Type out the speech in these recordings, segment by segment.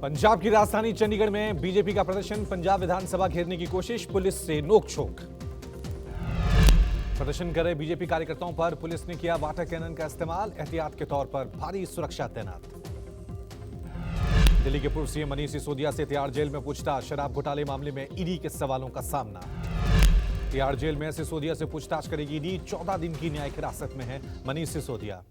पंजाब की राजधानी चंडीगढ़ में बीजेपी का प्रदर्शन, पंजाब विधानसभा घेरने की कोशिश, पुलिस से नोकझोंक। प्रदर्शन कर रहे बीजेपी कार्यकर्ताओं पर पुलिस ने किया वाटर कैनन का इस्तेमाल, एहतियात के तौर पर भारी सुरक्षा तैनात। दिल्ली के पूर्व सीएम मनीष सिसोदिया से तिहाड़ जेल में पूछताछ, शराब घोटाले मामले में ईडी के सवालों का सामना। तिहाड़ जेल में सिसोदिया से पूछताछ करेगी ईडी, 14 दिन की न्यायिक हिरासत में है मनीष सिसोदिया।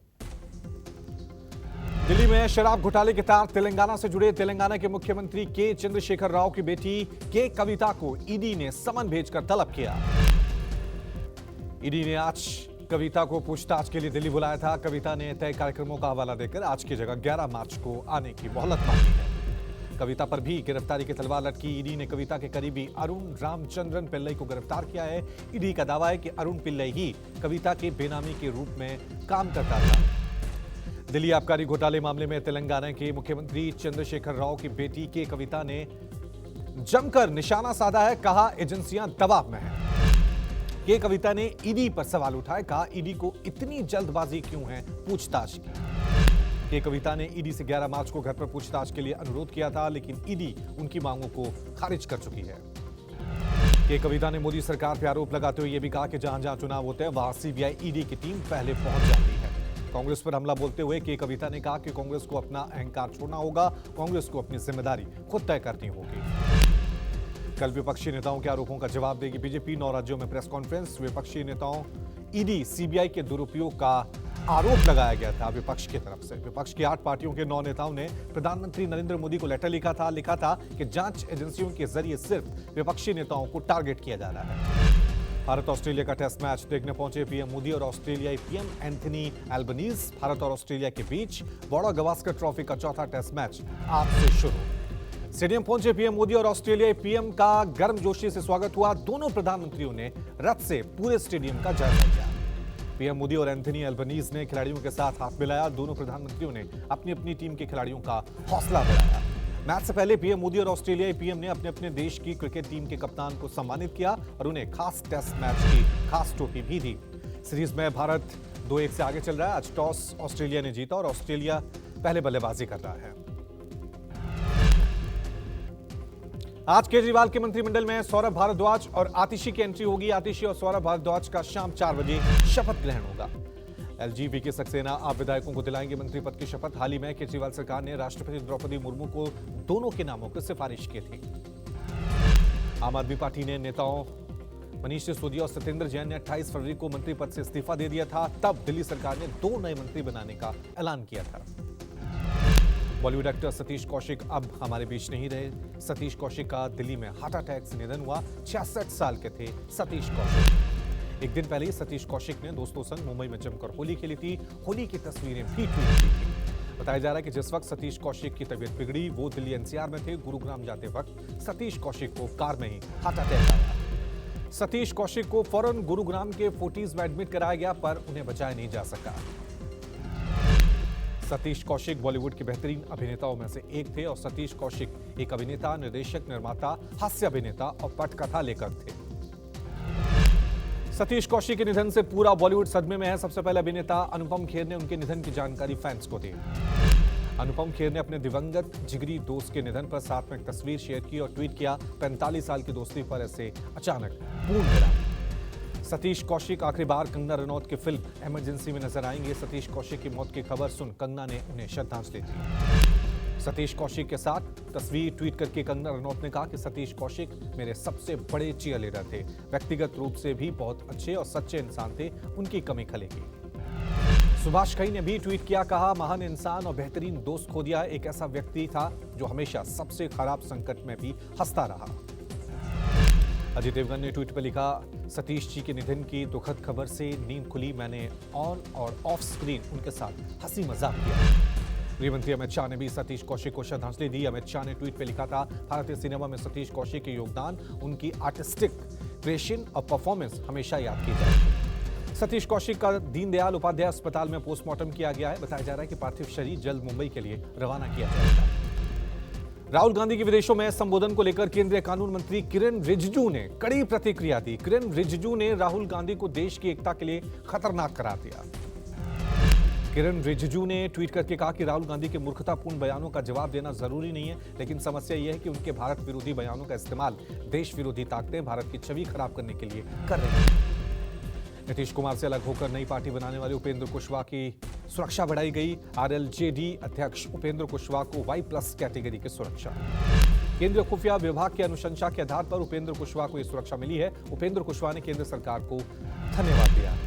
दिल्ली में शराब घोटाले के तार तेलंगाना से जुड़े, तेलंगाना के मुख्यमंत्री के चंद्रशेखर राव की बेटी के कविता को ईडी ने समन भेजकर तलब किया। ईडी ने आज कविता को पूछताछ के लिए दिल्ली बुलाया था। कविता ने तय कार्यक्रमों का हवाला देकर आज की जगह 11 मार्च को आने की मोहलत मांगी है। कविता पर भी गिरफ्तारी की तलवार लटकी। ईडी ने कविता के करीबी अरुण रामचंद्रन पिल्लई को गिरफ्तार किया है। ईडी का दावा है कि अरुण पिल्लई ही कविता के बेनामी के रूप में काम करता था। दिल्ली आबकारी घोटाले मामले में तेलंगाना के मुख्यमंत्री चंद्रशेखर राव की बेटी के कविता ने जमकर निशाना साधा है, कहा एजेंसियां दबाव में हैं। के कविता ने ईडी पर सवाल उठाए, कहा ईडी को इतनी जल्दबाजी क्यों है पूछताछ की। के कविता ने ईडी से 11 मार्च को घर पर पूछताछ के लिए अनुरोध किया था, लेकिन ईडी उनकी मांगों को खारिज कर चुकी है। के कविता ने मोदी सरकार पर आरोप लगाते हुए यह भी कहा कि जहां जहां चुनाव होते हैं वहां सीबीआई ईडी की टीम पहले पहुंच जाती है। कांग्रेस पर हमला बोलते हुए के कविता ने कहा कि कांग्रेस को अपना अहंकार छोड़ना होगा, कांग्रेस को अपनी जिम्मेदारी खुद तय करनी होगी। कल विपक्षी नेताओं के आरोपों का जवाब देगी बीजेपी। 9 राज्यों में प्रेस कॉन्फ्रेंस। विपक्षी नेताओं ईडी सीबीआई के दुरुपयोग का आरोप लगाया गया था विपक्ष की तरफ से। विपक्ष की 8 पार्टियों के 9 नेताओं ने प्रधानमंत्री नरेंद्र मोदी को लेटर लिखा था कि जांच एजेंसियों के जरिए सिर्फ विपक्षी नेताओं को टारगेट किया जा रहा है। भारत ऑस्ट्रेलिया का टेस्ट मैच देखने पहुंचे पीएम मोदी और ऑस्ट्रेलियाई पीएम एंथनी एल्बनीज। भारत और ऑस्ट्रेलिया के बीच बड़ा गवास्कर ट्रॉफी का चौथा टेस्ट मैच आज से शुरू। स्टेडियम पहुंचे पीएम मोदी और ऑस्ट्रेलियाई पीएम का गर्मजोशी से स्वागत हुआ। दोनों प्रधानमंत्रियों ने रथ से पूरे स्टेडियम का जायजा लिया। पीएम मोदी और एंथनी एल्बनीज ने खिलाड़ियों के साथ हाथ मिलाया। दोनों प्रधानमंत्रियों ने अपनी अपनी टीम के खिलाड़ियों का हौसला बढ़ाया। मैच से पहले पीएम मोदी और ऑस्ट्रेलियाई पीएम ने अपने अपने देश की क्रिकेट टीम के कप्तान को सम्मानित किया और उन्हें खास टेस्ट मैच की खास टोपी भी दी। सीरीज में भारत 2-1 से आगे चल रहा है। आज टॉस ऑस्ट्रेलिया ने जीता और ऑस्ट्रेलिया पहले बल्लेबाजी कर रहा है। आज केजरीवाल के मंत्रिमंडल में सौरभ भारद्वाज और आतिशी की एंट्री होगी। आतिशी और सौरभ भारद्वाज का शाम 4 बजे शपथ ग्रहण होगा। एलजीबी सक्सेना आप विधायकों को दिलाएंगे मंत्री पद की शपथ। हाल ही में केजरीवाल सरकार ने राष्ट्रपति द्रौपदी मुर्मू को दोनों के नामों की सिफारिश की थी। आम आदमी पार्टी ने नेताओं मनीष सिसोदिया और सत्येंद्र जैन ने 28 फरवरी को मंत्री पद से इस्तीफा दे दिया था। तब दिल्ली सरकार ने 2 नए मंत्री बनाने का ऐलान किया था। बॉलीवुड एक्टर सतीश कौशिक अब हमारे बीच नहीं रहे। सतीश कौशिक का दिल्ली में हार्ट अटैक से निधन हुआ। 66 साल के थे सतीश कौशिक। एक दिन पहले सतीश कौशिक ने दोस्तों संग मुंबई में जमकर होली खेली थी। होली की तस्वीरें भी ट्वीट की थी। बताया जा रहा है कि जिस वक्त सतीश कौशिक की तबीयत बिगड़ी वो दिल्ली एनसीआर में थे। गुरुग्राम जाते वक्त सतीश कौशिक को कार में ही हार्ट अटैक आया। सतीश कौशिक को फौरन गुरुग्राम के फोर्टिस में एडमिट कराया गया पर उन्हें बचाया नहीं जा सका। सतीश कौशिक बॉलीवुड के बेहतरीन अभिनेताओं में से एक थे और सतीश कौशिक एक अभिनेता, निर्देशक, निर्माता, हास्य अभिनेता और पटकथा लेखक थे। सतीश कौशिक के निधन से पूरा बॉलीवुड सदमे में है। सबसे पहले अभिनेता अनुपम खेर ने उनके निधन की जानकारी फैंस को दी। अनुपम खेर ने अपने दिवंगत जिगरी दोस्त के निधन पर साथ में एक तस्वीर शेयर की और ट्वीट किया, 45 साल की दोस्ती पर ऐसे अचानक पूर्ण विराम। सतीश कौशिक आखिरी बार कंगना रनौत की फिल्म इमरजेंसी में नजर आएंगे। सतीश कौशिक की मौत की खबर सुन कंगना ने उन्हें श्रद्धांजलि दी। सतीश कौशिक के साथ तस्वीर ट्वीट करके कंगना रनौत ने कहा कि सतीश कौशिक मेरे सबसे बड़े चीयरलीडर थे। व्यक्तिगत रूप से भी बहुत अच्छे और सच्चे इंसान थे, उनकी कमी खलेगी। सुभाष घई ने भी ट्वीट किया, कहा महान इंसान और बेहतरीन दोस्त खो दिया। एक ऐसा व्यक्ति था जो हमेशा सबसे खराब संकट में भी हंसता रहा। अजय देवगन ने ट्वीट पर लिखा, सतीश जी के निधन की दुखद खबर से नींद खुली। मैंने ऑन और ऑफ स्क्रीन उनके साथ हंसी मजाक किया। गृहमंत्री अमित शाह ने भी सतीश कौशिक को श्रद्धांजलि दी। अमित शाह ने ट्वीट पर लिखा था, भारतीय सिनेमा में सतीश कौशिक के योगदान, उनकी आर्टिस्टिक क्रिएशन और परफॉर्मेंस हमेशा याद की जाएगी। सतीश कौशिक का दीनदयाल उपाध्याय अस्पताल में पोस्टमार्टम किया गया है। बताया जा रहा है कि पार्थिव शरीर जल्द मुंबई के लिए रवाना किया जाएगा। राहुल गांधी के विदेशों में संबोधन को लेकर केंद्रीय कानून मंत्री किरेन रिजिजू ने कड़ी प्रतिक्रिया दी। किरेन रिजिजू ने राहुल गांधी को देश की एकता के लिए खतरनाक करार दिया। किरण रिजिजू ने ट्वीट करके कहा कि राहुल गांधी के मूर्खतापूर्ण बयानों का जवाब देना जरूरी नहीं है, लेकिन समस्या यह है कि उनके भारत विरोधी बयानों का इस्तेमाल देश विरोधी ताकतें भारत की छवि खराब करने के लिए कर रही हैं। नीतीश कुमार से अलग होकर नई पार्टी बनाने वाले उपेंद्र कुशवाहा की सुरक्षा बढ़ाई गई। आरएलजेडी अध्यक्ष उपेंद्र कुशवाहा को Y+ कैटेगरी की सुरक्षा। केंद्रीय खुफिया विभाग की अनुशंसा के आधार पर उपेंद्र कुशवाहा को यह सुरक्षा मिली है। उपेंद्र कुशवाहा ने केंद्र सरकार को धन्यवाद दिया।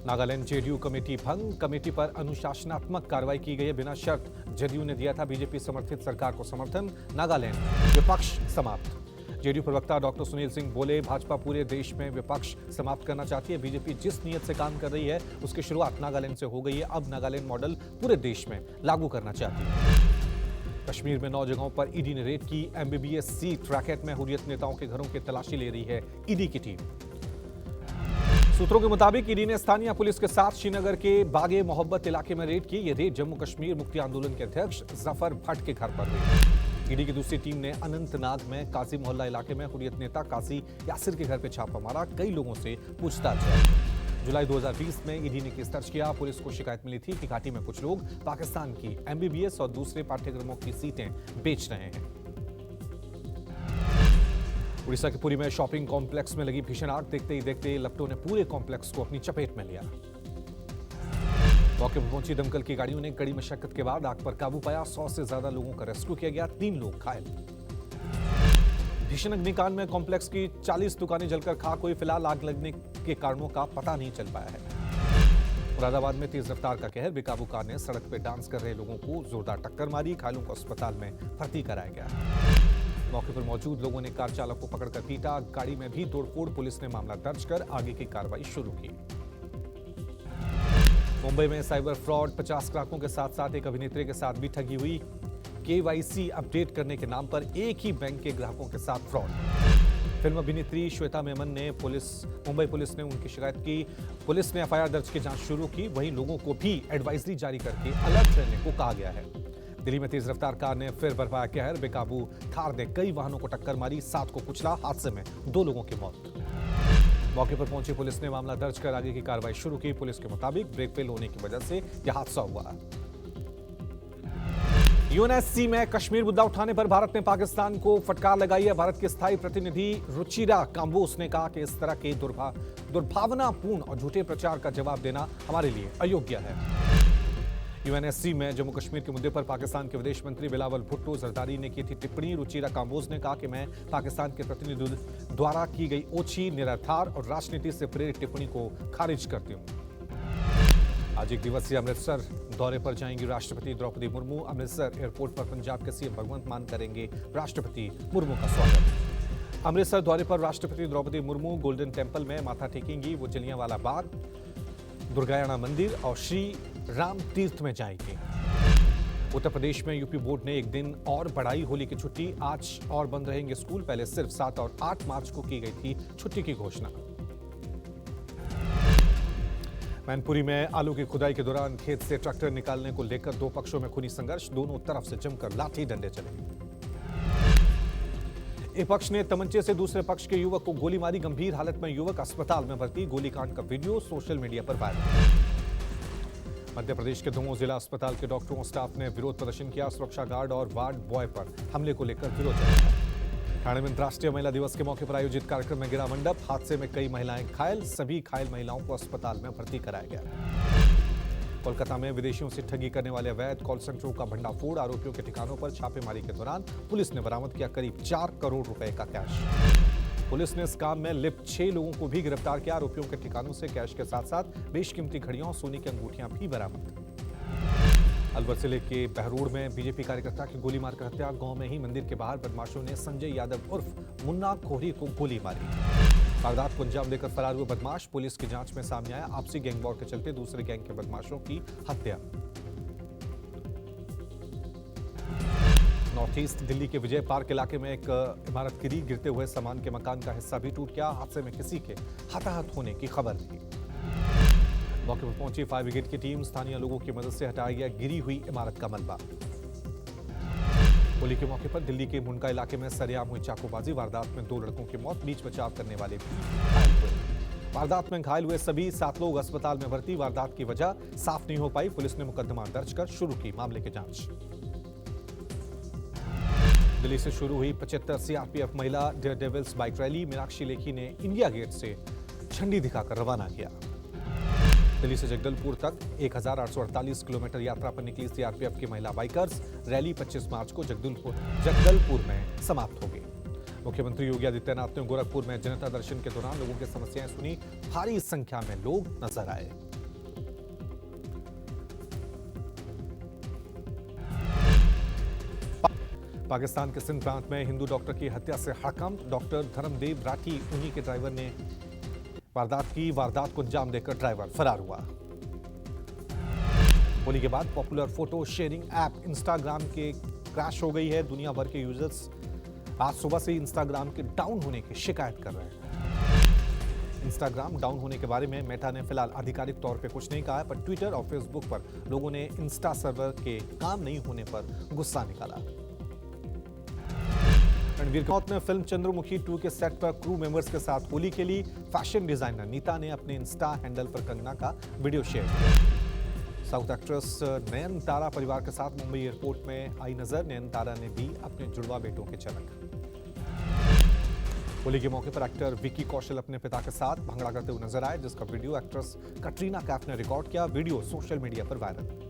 नागालैंड जेडीयू कमेटी भंग, कमेटी पर अनुशासनात्मक कार्रवाई की गई है बिना शर्त। जेडीयू ने दिया था बीजेपी समर्थित सरकार को समर्थन। नागालैंड विपक्ष समाप्त। जेडीयू प्रवक्ता डॉक्टर सुनील सिंह बोले, भाजपा पूरे देश में विपक्ष समाप्त करना चाहती है। बीजेपी जिस नियत से काम कर रही है उसकी शुरुआत नागालैंड से हो गई है। अब नागालैंड मॉडल पूरे देश में लागू करना चाहती है। कश्मीर में 9 जगहों पर ईडी ने रेड की। MBBS सीट रैकेट में हुर्रियत नेताओं के घरों की तलाशी ले रही है ईडी की टीम। सूत्रों के मुताबिक ईडी ने स्थानीय पुलिस के साथ श्रीनगर के बागे मोहब्बत इलाके में रेड की। यह रेड जम्मू कश्मीर मुक्ति आंदोलन के अध्यक्ष जफर भट्ट के घर पर हुई। ईडी की दूसरी टीम ने अनंतनाग में काजी मोहल्ला इलाके में हुर्रियत नेता काजी यासिर के घर पर छापा मारा। कई लोगों से पूछताछ की। जुलाई 2020 में ईडी ने केस दर्ज किया। पुलिस को शिकायत मिली थी कि घाटी में कुछ लोग पाकिस्तान की MBBS और दूसरे पाठ्यक्रमों की सीटें बेच रहे हैं। उड़ीसा के पुरी में शॉपिंग कॉम्प्लेक्स में लगी भीषण आग। देखते ही देखते लपटों ने पूरे कॉम्प्लेक्स को अपनी चपेट में लिया। मौके पर पहुंची दमकल की गाड़ियों ने कड़ी मशक्कत के बाद आग पर काबू पाया। 100 से ज्यादा लोगों का रेस्क्यू किया गया। 3 लोग घायल। भीषण अग्निकांड में कॉम्प्लेक्स की 40 दुकानें जलकर खाक हुई। फिलहाल आग लगने के कारणों का पता नहीं चल पाया है। मुरादाबाद में तेज रफ्तार का कहर। बेकाबू कार ने सड़क पर डांस कर रहे लोगों को जोरदार टक्कर मारी। घायलों को अस्पताल में भर्ती कराया गया। मौके पर मौजूद लोगों ने कार चालक को पकड़कर पीटा। गाड़ी में भी तोड़फोड़। पुलिस ने मामला दर्ज कर आगे की कार्रवाई शुरू की। मुंबई में साइबर फ्रॉड। 50 ग्राहकों के साथ साथ एक अभिनेत्री के साथ भी ठगी हुई। KYC अपडेट करने के नाम पर एक ही बैंक के ग्राहकों के साथ फ्रॉड। फिल्म अभिनेत्री श्वेता मेमन ने मुंबई पुलिस ने उनकी शिकायत की। पुलिस ने FIR दर्ज की जांच शुरू की। वहीं लोगों को भी एडवाइजरी जारी करके अलर्ट रहने को कहा गया है। दिल्ली में तेज रफ्तार कार ने फिर बरपाया कहर। बेकाबू थार ने कई वाहनों को टक्कर मारी। 7 को कुचला। हादसे में 2 लोगों की मौत। मौके पर पहुंची पुलिस ने मामला दर्ज कर आगे की कार्रवाई शुरू की। पुलिस के मुताबिक ब्रेक फेल होने की वजह से यह हादसा हुआ। UNSC में कश्मीर मुद्दा उठाने पर भारत ने पाकिस्तान को फटकार लगाई है। भारत के स्थायी प्रतिनिधि रुचिरा काम्बोज ने कहा कि इस तरह के दुर्भावनापूर्ण और झूठे प्रचार का जवाब देना हमारे लिए अयोग्य है। UNSC में जम्मू कश्मीर के मुद्दे पर पाकिस्तान के विदेश मंत्री बिलावल भुट्टो जरदारी ने की थी टिप्पणी। रुचिरा काम्बोज ने कहा कि मैं पाकिस्तान के प्रतिनिधि द्वारा की गई ओछी, निराधार और राजनीति से प्रेरित टिप्पणी को खारिज करती हूं। आज एक दिवसीय अमृतसर दौरे पर जाएंगी राष्ट्रपति द्रौपदी मुर्मू। अमृतसर एयरपोर्ट पर पंजाब के CM भगवंत मान करेंगे राष्ट्रपति मुर्मू का स्वागत। अमृतसर दौरे पर राष्ट्रपति द्रौपदी मुर्मू गोल्डन टेम्पल में माथा टेकेंगी। वो जलियांवाला बाग, दुर्गायाना मंदिर और श्री राम तीर्थ में जाएंगे। उत्तर प्रदेश में यूपी बोर्ड ने एक दिन और बढ़ाई होली की छुट्टी। आज और बंद रहेंगे स्कूल। पहले सिर्फ 7 और 8 मार्च को की गई थी छुट्टी की घोषणा। मैनपुरी में आलू की खुदाई के दौरान खेत से ट्रैक्टर निकालने को लेकर 2 पक्षों में खूनी संघर्ष। दोनों तरफ से जमकर लाठी डंडे चले। एक पक्ष ने तमंचे से दूसरे पक्ष के युवक को गोली मारी। गंभीर हालत में युवक अस्पताल में भर्ती। गोलीकांड का वीडियो सोशल मीडिया पर वायरल। मध्य प्रदेश के दमोह जिला अस्पताल के डॉक्टरों और स्टाफ ने विरोध प्रदर्शन किया। सुरक्षा गार्ड और वार्ड बॉय पर हमले को लेकर विरोध जताया। ठाणे में अंतर्राष्ट्रीय महिला दिवस के मौके पर आयोजित कार्यक्रम में गिरा मंडप। हादसे में कई महिलाएं घायल। सभी घायल महिलाओं को अस्पताल में भर्ती कराया गया। कोलकाता में विदेशियों से ठगी करने वाले अवैध कॉल सेंटरों का भंडाफोड़। आरोपियों के ठिकानों पर छापेमारी के दौरान पुलिस ने बरामद किया करीब 4 करोड़ रुपए का कैश। पुलिस ने इस काम में लिप्त 6 लोगों को भी गिरफ्तार किया। आरोपियों के ठिकानों से कैश के साथ साथ बेशकीमती घड़ियां और सोने की अंगूठियां भी बरामद। अलवर जिले के बहरोड़ में बीजेपी कार्यकर्ता की गोली मारकर हत्या। गांव में ही मंदिर के बाहर बदमाशों ने संजय यादव उर्फ मुन्ना कोहरी को गोली मारी। वारदात को अंजाम देकर फरार हुए बदमाश। पुलिस की जांच में सामने आया आपसी गैंग वॉर के चलते दूसरे गैंग के बदमाशों की हत्या। नॉर्थ ईस्ट दिल्ली के विजय पार्क इलाके में एक इमारत गिरी। गिरते हुए सामान के मकान का हिस्सा भी टूट गया। हादसे में किसी के हताहत होने की खबर थी। मौके पर पहुंची फायर ब्रिगेड की टीम। स्थानीय लोगों की मदद से हटाया गया गिरी हुई इमारत का मलबा। होली के मौके पर दिल्ली के मुंडका इलाके में सरेआम हुई चाकूबाजी। वारदात में 2 लड़कों की मौत। बीच बचाव करने वाले भी घायल हुए। वारदात में घायल हुए सभी 7 लोग अस्पताल में भर्ती। वारदात की वजह साफ नहीं हो पाई। पुलिस ने मुकदमा दर्ज कर शुरू की मामले की जांच। दिल्ली से शुरू हुई 75 सीआरपीएफ महिला dare devils bike rally. Meenakshi Lekhi ने इंडिया गेट से झंडी दिखाकर रवाना किया। दिल्ली से जगदलपुर तक 1848 किलोमीटर यात्रा पर निकली सीआरपीएफ की महिला बाइकर्स। रैली 25 मार्च को जगदलपुर में समाप्त होगी। मुख्यमंत्री योगी आदित्यनाथ ने गोरखपुर में जनता दर्शन के दौरान लोगों की समस्याएं सुनी। भारी संख्या में लोग नजर आए। पाकिस्तान के सिंध प्रांत में हिंदू डॉक्टर की हत्या से हड़कंप। डॉक्टर धर्मदेव राठी उन्हीं के ड्राइवर ने वारदात की। वारदात को अंजाम देकर ड्राइवर फरार हुआ। होली के बाद popular photo sharing app Instagram के क्रैश हो गई है। दुनिया भर के यूजर्स आज सुबह से इंस्टाग्राम के डाउन होने की शिकायत कर रहे हैं। इंस्टाग्राम डाउन होने के बारे में मेटा ने फिलहाल आधिकारिक तौर पे कुछ नहीं कहा है, पर ट्विटर और फेसबुक पर लोगों ने इंस्टा सर्वर के काम नहीं होने पर गुस्सा निकाला। रणबीर कपूर ने फिल्म चंद्रमुखी 2 के सेट पर क्रू मेंबर्स के साथ होली खेली। फैशन डिजाइनर नीता ने अपने इंस्टा हैंडल पर कंगना का वीडियो शेयर किया। साउथ एक्ट्रेस नयनतारा परिवार के साथ मुंबई एयरपोर्ट में आई नजर। नयनतारा ने दी अपने जुड़वा बेटों की झलक। होली के मौके पर एक्टर विकी कौशल अपने पिता के साथ भंगड़ा करते हुए नजर आए, जिसका वीडियो एक्ट्रेस कटरीना कैफ ने रिकॉर्ड किया। वीडियो सोशल मीडिया पर वायरल।